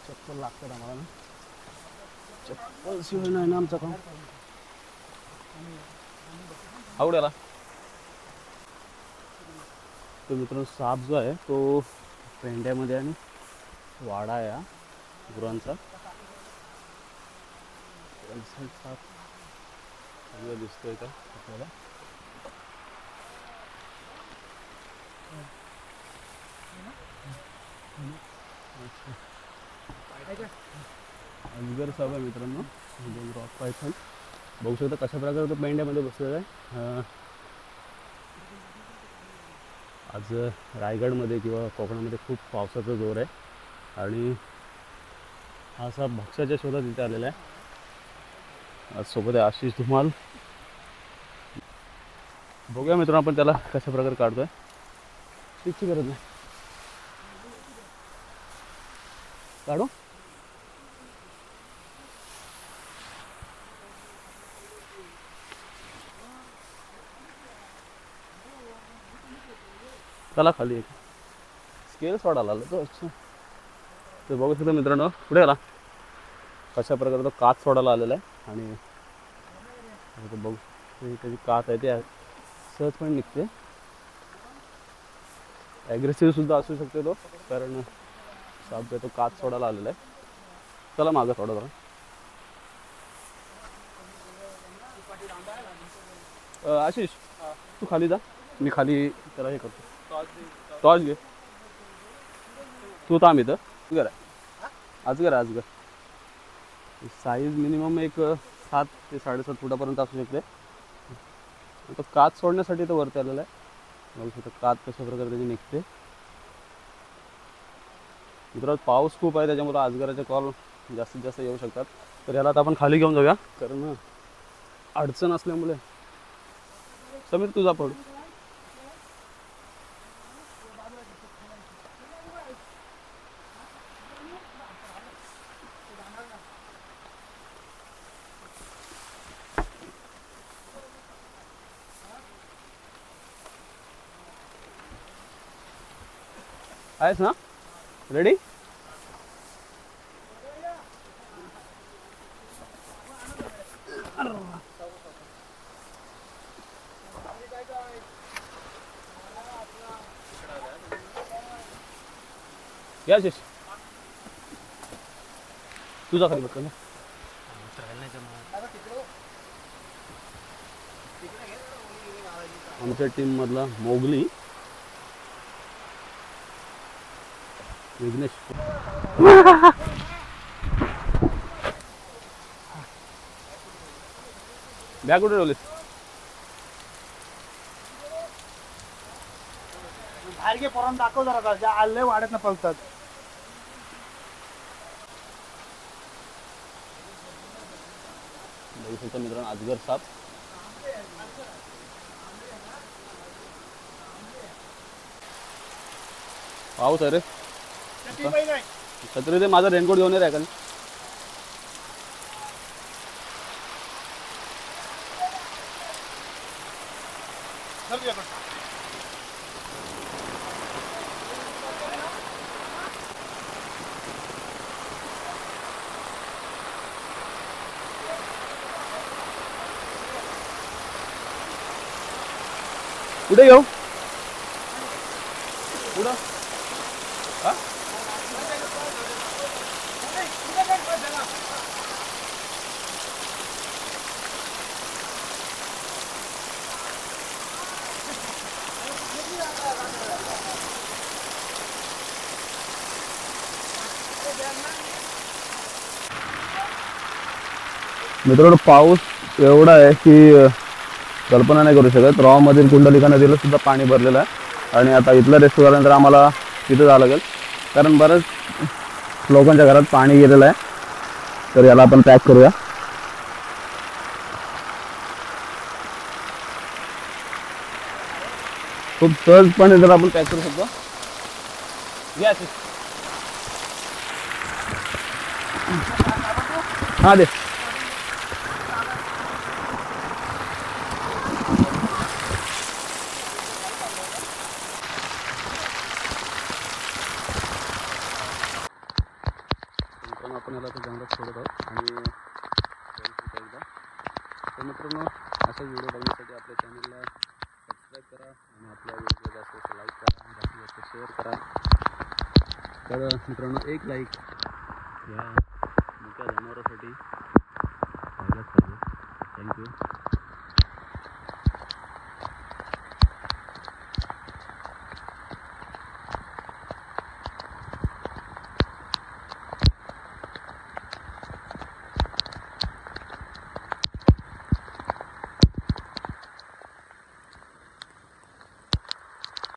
चप्पल लागतात आम्हाला ना, चप्पल शिवाय नाही ना आमचं काम. आवडेला तो मित्रांनो साप जो आहे तो पेंड्यामध्ये आणि वाडा आहे गुरांचा. साप दिसतोय का आपल्याला. अजगर साप आहे मित्रांनो, दोन रॉक पायथन बघू शकता कशा प्रकारे तो पेंड्यामध्ये बसलेला आहे. आज रायगडमध्ये किंवा कोकणामध्ये खूप पावसाचा जोर आहे आणि हा साप भक्ष्याच्या शोधात इथे आलेला आहे. आज सोबत आहे आशिष धुमाल. बघूया मित्रांनो आपण त्याला कशा प्रकारे काढतोय. तिची गरज नाही, काढू. चला खाली एक स्केल सोडायला आला तो. अच्छा ते बघू शकता मित्रांनो पुढे आला कशा प्रकारे तो काच सोडायला आलेला आहे आणि बघू त्याची काच आहे ते सहजपणे निघते. ॲग्रेसिव्ह सुद्धा असू शकते तो, कारण साप तो काच सोडायला आलेला आहे. चला मागं सोडा जरा. आशिष तू खाली जा, मी खाली त्याला हे करतो. टॉर्च घे तू. थांब इथं. अजगर आहे, अजगर साईज मिनिमम एक 7 ते 7.5 फुटापर्यंत असू शकते. तो काच सोडण्यासाठी तो वरती आलेला आहे. बघू शकता काच कशा प्रकारे त्याची निघते. मित्रांनो पाऊस खूप आहे त्याच्यामुळे अजगराचे कॉल जास्तीत जास्त येऊ शकतात. तर याला आता आपण खाली घेऊन जाऊया, कारण अडचण असल्यामुळे. समीर तुझा पड. आहेस ना रेडी. या शिष तुझा खाली बघ ना. आमच्या टीम मधला मोगली विघ्नेश. बॅग कुठे ठेवलीस. बाहेर घे पोरांना दाखव जरा, ज्या आले वाढत ना पळतात. बघू शकता मित्रांनो अजगर साप. पाऊस आहे रे. छत्री ते माझा रेनकोट घेऊन आहे का. कुठे येऊ पुढं. मित्रांनो पाऊस एवढा आहे की कल्पना नाही करू शकत. रॉमधील कुंडलिका नदीला सुद्धा पाणी भरलेलं आहे आणि आता इथलं रेस्टॉरंट आम्हाला तिथं जावं लागेल, कारण बरंच लोकांच्या घरात पाणी गेलेलं आहे. तर याला आपण पॅक करूया. खूप सहजपणे जर आपण पॅक करू शकतो. हां दे. मित्रांनो आपण याला आता जंगलात सोडत आहोत आणि एकदा तर मित्रांनो अशा व्हिडिओ बघण्यासाठी आपल्या चॅनलला सबस्क्राईब करा आणि आपल्या व्हिडिओला जास्त जास्त लाईक करा जास्तीत जास्त शेअर करा. तर मित्रांनो एक लाईक या मोठ्या जनावरासाठी व्हायलाच पाहिजे. थँक्यू.